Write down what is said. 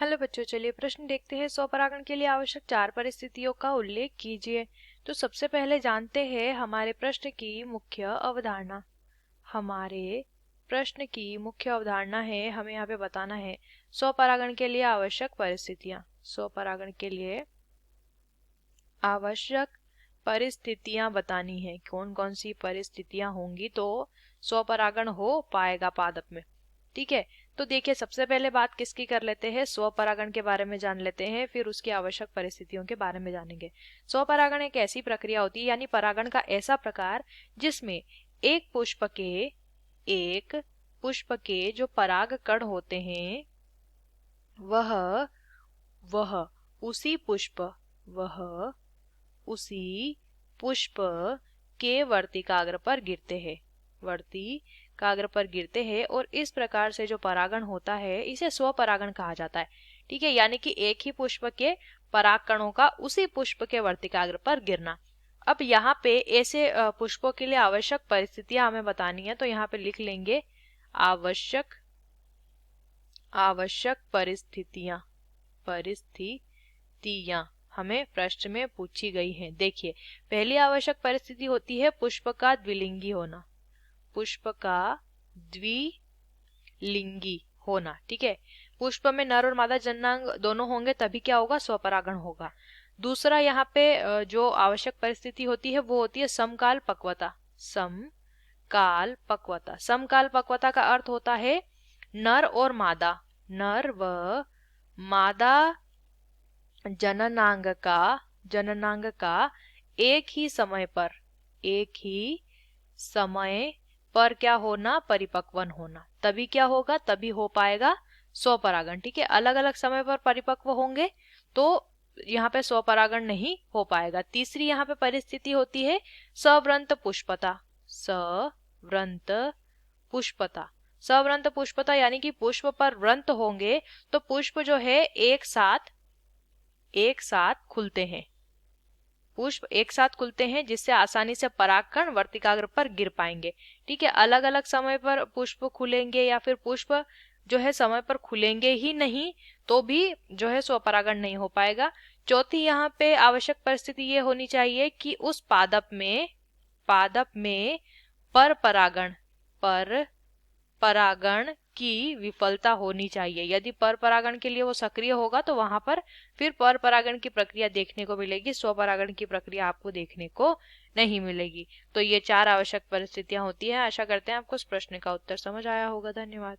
Hello बच्चों, चलिए प्रश्न देखते हैं। स्वपरागण के लिए आवश्यक 4 परिस्थितियों का उल्लेख कीजिए। तो सबसे पहले जानते हैं हमारे प्रश्न की मुख्य अवधारणा। हमारे प्रश्न की मुख्य अवधारणा है, हमें यहाँ पे बताना है स्वपरागण के लिए आवश्यक परिस्थितियां। स्वपरागण के लिए आवश्यक परिस्थितियां बतानी है, कौन कौन सी परिस्थितियां होंगी तो स्वपरागण हो पाएगा पादप में। ठीक है, तो देखिए सबसे पहले बात किसकी कर लेते हैं, स्वपरागण के बारे में जान लेते हैं, फिर उसकी आवश्यक परिस्थितियों के बारे में जानेंगे। स्वपरागण एक ऐसी प्रक्रिया होती है, यानी परागण का ऐसा प्रकार जिसमें एक पुष्प के जो पराग कण होते हैं वह उसी पुष्प के वर्तिकाग्र पर गिरते हैं और इस प्रकार से जो परागण होता है इसे स्वपरागण कहा जाता है। ठीक है, यानी कि एक ही पुष्प के पराग कणों का उसी पुष्प के वर्तिकाग्र पर गिरना। अब यहाँ पे ऐसे पुष्पों के लिए आवश्यक परिस्थितियां हमें बतानी है, तो यहाँ पे लिख लेंगे आवश्यक परिस्थितियां हमें प्रश्न में पूछी गई हैं। देखिए पहली आवश्यक परिस्थिति होती है पुष्प का द्विलिंगी होना। ठीक है, पुष्प में नर और मादा जननांग दोनों होंगे तभी क्या होगा, स्वपरागण होगा। दूसरा यहाँ पे जो आवश्यक परिस्थिति होती है वो होती है समकाल पक्वता का अर्थ होता है नर व मादा जननांग का एक ही समय पर क्या होना, परिपक्वन होना। तभी क्या होगा, तभी हो पाएगा स्वपरागण। ठीक है, अलग अलग समय पर परिपक्व होंगे तो यहाँ पे स्वपरागण नहीं हो पाएगा। तीसरी यहाँ पे परिस्थिति होती है सव्रंत पुष्पता यानी कि पुष्प पर व्रंत होंगे तो पुष्प जो है एक साथ खुलते हैं जिससे आसानी से परागकण वर्तिकाग्र पर गिर पाएंगे। ठीक है, अलग अलग समय पर पुष्प खुलेंगे या फिर पुष्प जो है समय पर खुलेंगे ही नहीं तो भी जो है स्वपरागण नहीं हो पाएगा। चौथी यहाँ पे आवश्यक परिस्थिति ये होनी चाहिए कि उस पादप में परागण की विफलता होनी चाहिए। यदि परागण के लिए वो सक्रिय होगा तो वहां पर फिर परागण की प्रक्रिया देखने को मिलेगी, स्वपरागण की प्रक्रिया आपको देखने को नहीं मिलेगी। तो ये 4 आवश्यक परिस्थितियां होती हैं। आशा करते हैं आपको इस प्रश्न का उत्तर समझ आया होगा। धन्यवाद।